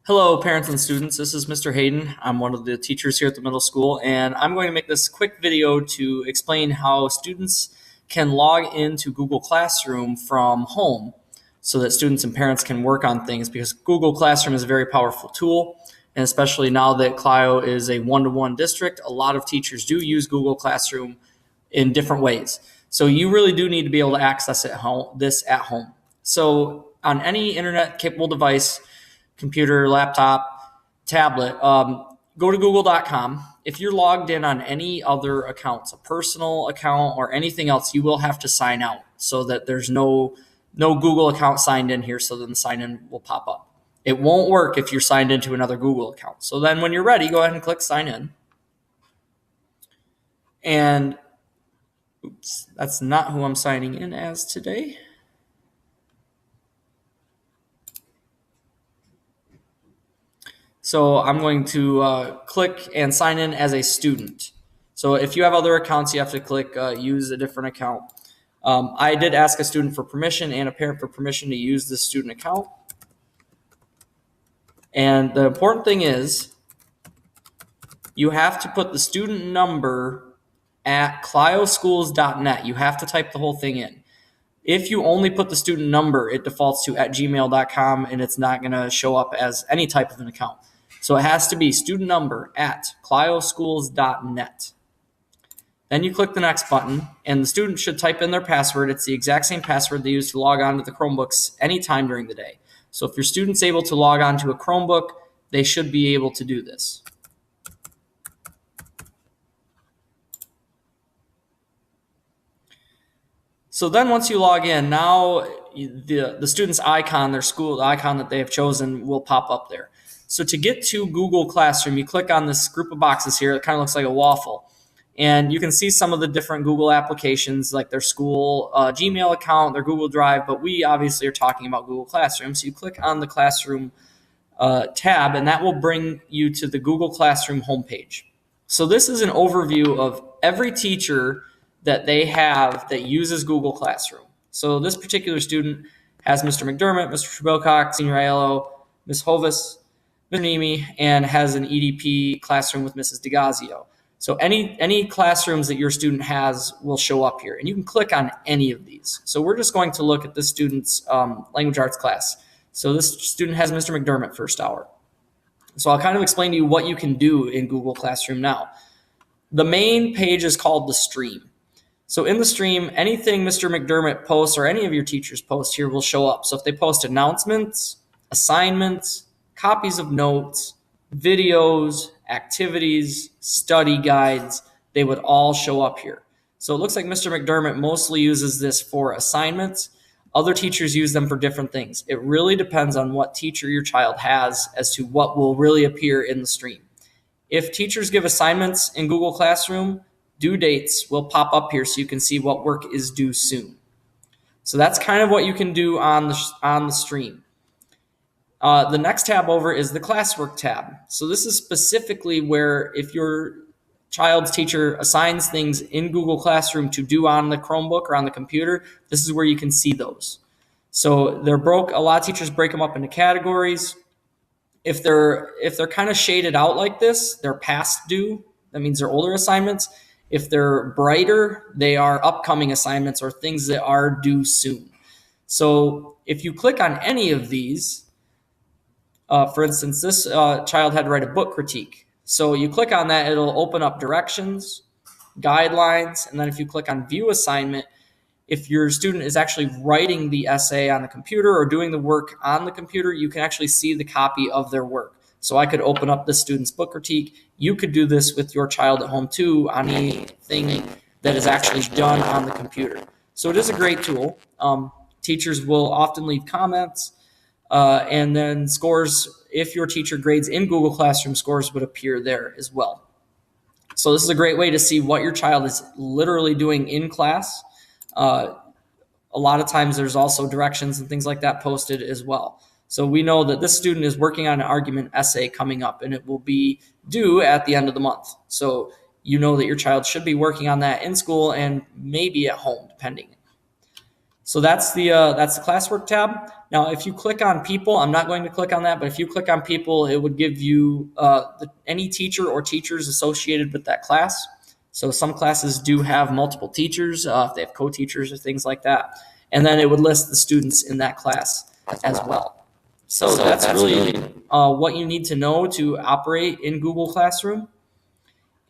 Hello, parents and students. This is Mr. Hayden. I'm one of the teachers here at the middle school, and I'm going to make this quick video to explain how students can log into Google Classroom from home so that students and parents can work on things, because Google Classroom is a very powerful tool, and especially now that Clio is a one-to-one district, a lot of teachers do use Google Classroom in different ways. So you really do need to be able to access this at home. So on any internet-capable device, computer, laptop, tablet, go to google.com. If you're logged in on any other accounts, a personal account or anything else, you will have to sign out so that there's no Google account signed in here, so then the sign in will pop up. It won't work if you're signed into another Google account. So then when you're ready, go ahead and click sign in. And oops, that's not who I'm signing in as today. So I'm going to click and sign in as a student. So if you have other accounts, you have to click use a different account. I did ask a student for permission and a parent for permission to use this student account. And the important thing is you have to put the student number at clioschools.net. You have to type the whole thing in. If you only put the student number, it defaults to @gmail.com, and it's not going to show up as any type of an account. So it has to be student number at clioschools.net. Then you click the next button, and the student should type in their password. It's the exact same password they use to log on to the Chromebooks anytime during the day. So if your student's able to log on to a Chromebook, they should be able to do this. So then once you log in, now the student's icon, their school, the icon that they have chosen will pop up there. So to get to Google Classroom, you click on this group of boxes here. It kind of looks like a waffle. And you can see some of the different Google applications, like their school Gmail account, their Google Drive, but we obviously are talking about Google Classroom. So you click on the Classroom tab, and that will bring you to the Google Classroom homepage. So this is an overview of every teacher that they have that uses Google Classroom. So this particular student has Mr. McDermott, Mr. Trabilcock, Senior Aiello, Ms. Hovis, Mr. Nemi, and has an EDP classroom with Mrs. DeGazio. So any classrooms that your student has will show up here, and you can click on any of these. So we're just going to look at this student's language arts class. So this student has Mr. McDermott first hour. So I'll kind of explain to you what you can do in Google Classroom now. The main page is called the stream. So in the stream, anything Mr. McDermott posts or any of your teachers post here will show up. So if they post announcements, assignments, copies of notes, videos, activities, study guides, they would all show up here. So it looks like Mr. McDermott mostly uses this for assignments. Other teachers use them for different things. It really depends on what teacher your child has as to what will really appear in the stream. If teachers give assignments in Google Classroom, due dates will pop up here so you can see what work is due soon. So that's kind of what you can do on the stream. The next tab over is the classwork tab. So this is specifically where if your child's teacher assigns things in Google Classroom to do on the Chromebook or on the computer, this is where you can see those. So a lot of teachers break them up into categories. If they're kind of shaded out like this, they're past due. That means they're older assignments. If they're brighter, they are upcoming assignments or things that are due soon. So if you click on any of these, for instance, this child had to write a book critique. So you click on that, it'll open up directions, guidelines, and then if you click on view assignment, if your student is actually writing the essay on the computer or doing the work on the computer, you can actually see the copy of their work. So I could open up this student's book critique. You could do this with your child at home too on anything that is actually done on the computer. So it is a great tool. Teachers will often leave comments and then scores. If your teacher grades in Google Classroom, scores would appear there as well. So this is a great way to see what your child is literally doing in class. A lot of times there's also directions and things like that posted as well. So we know that this student is working on an argument essay coming up, and it will be due at the end of the month. So you know that your child should be working on that in school and maybe at home, depending. So that's the classwork tab. Now, if you click on people, I'm not going to click on that, but if you click on people, it would give you any teacher or teachers associated with that class. So some classes do have multiple teachers, if they have co-teachers or things like that. And then it would list the students in that class as well. So that's really what you need to know to operate in Google Classroom.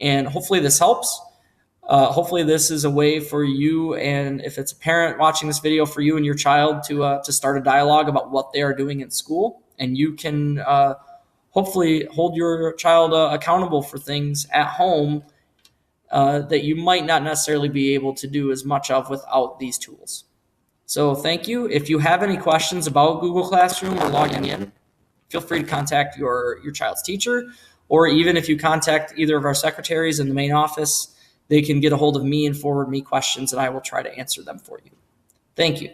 And hopefully this helps. Hopefully this is a way for you, and if it's a parent watching this video, for you and your child to start a dialogue about what they are doing in school, and you can hopefully hold your child accountable for things at home that you might not necessarily be able to do as much of without these tools. So thank you. If you have any questions about Google Classroom or logging in, feel free to contact your child's teacher, or even if you contact either of our secretaries in the main office, they can get a hold of me and forward me questions, and I will try to answer them for you. Thank you.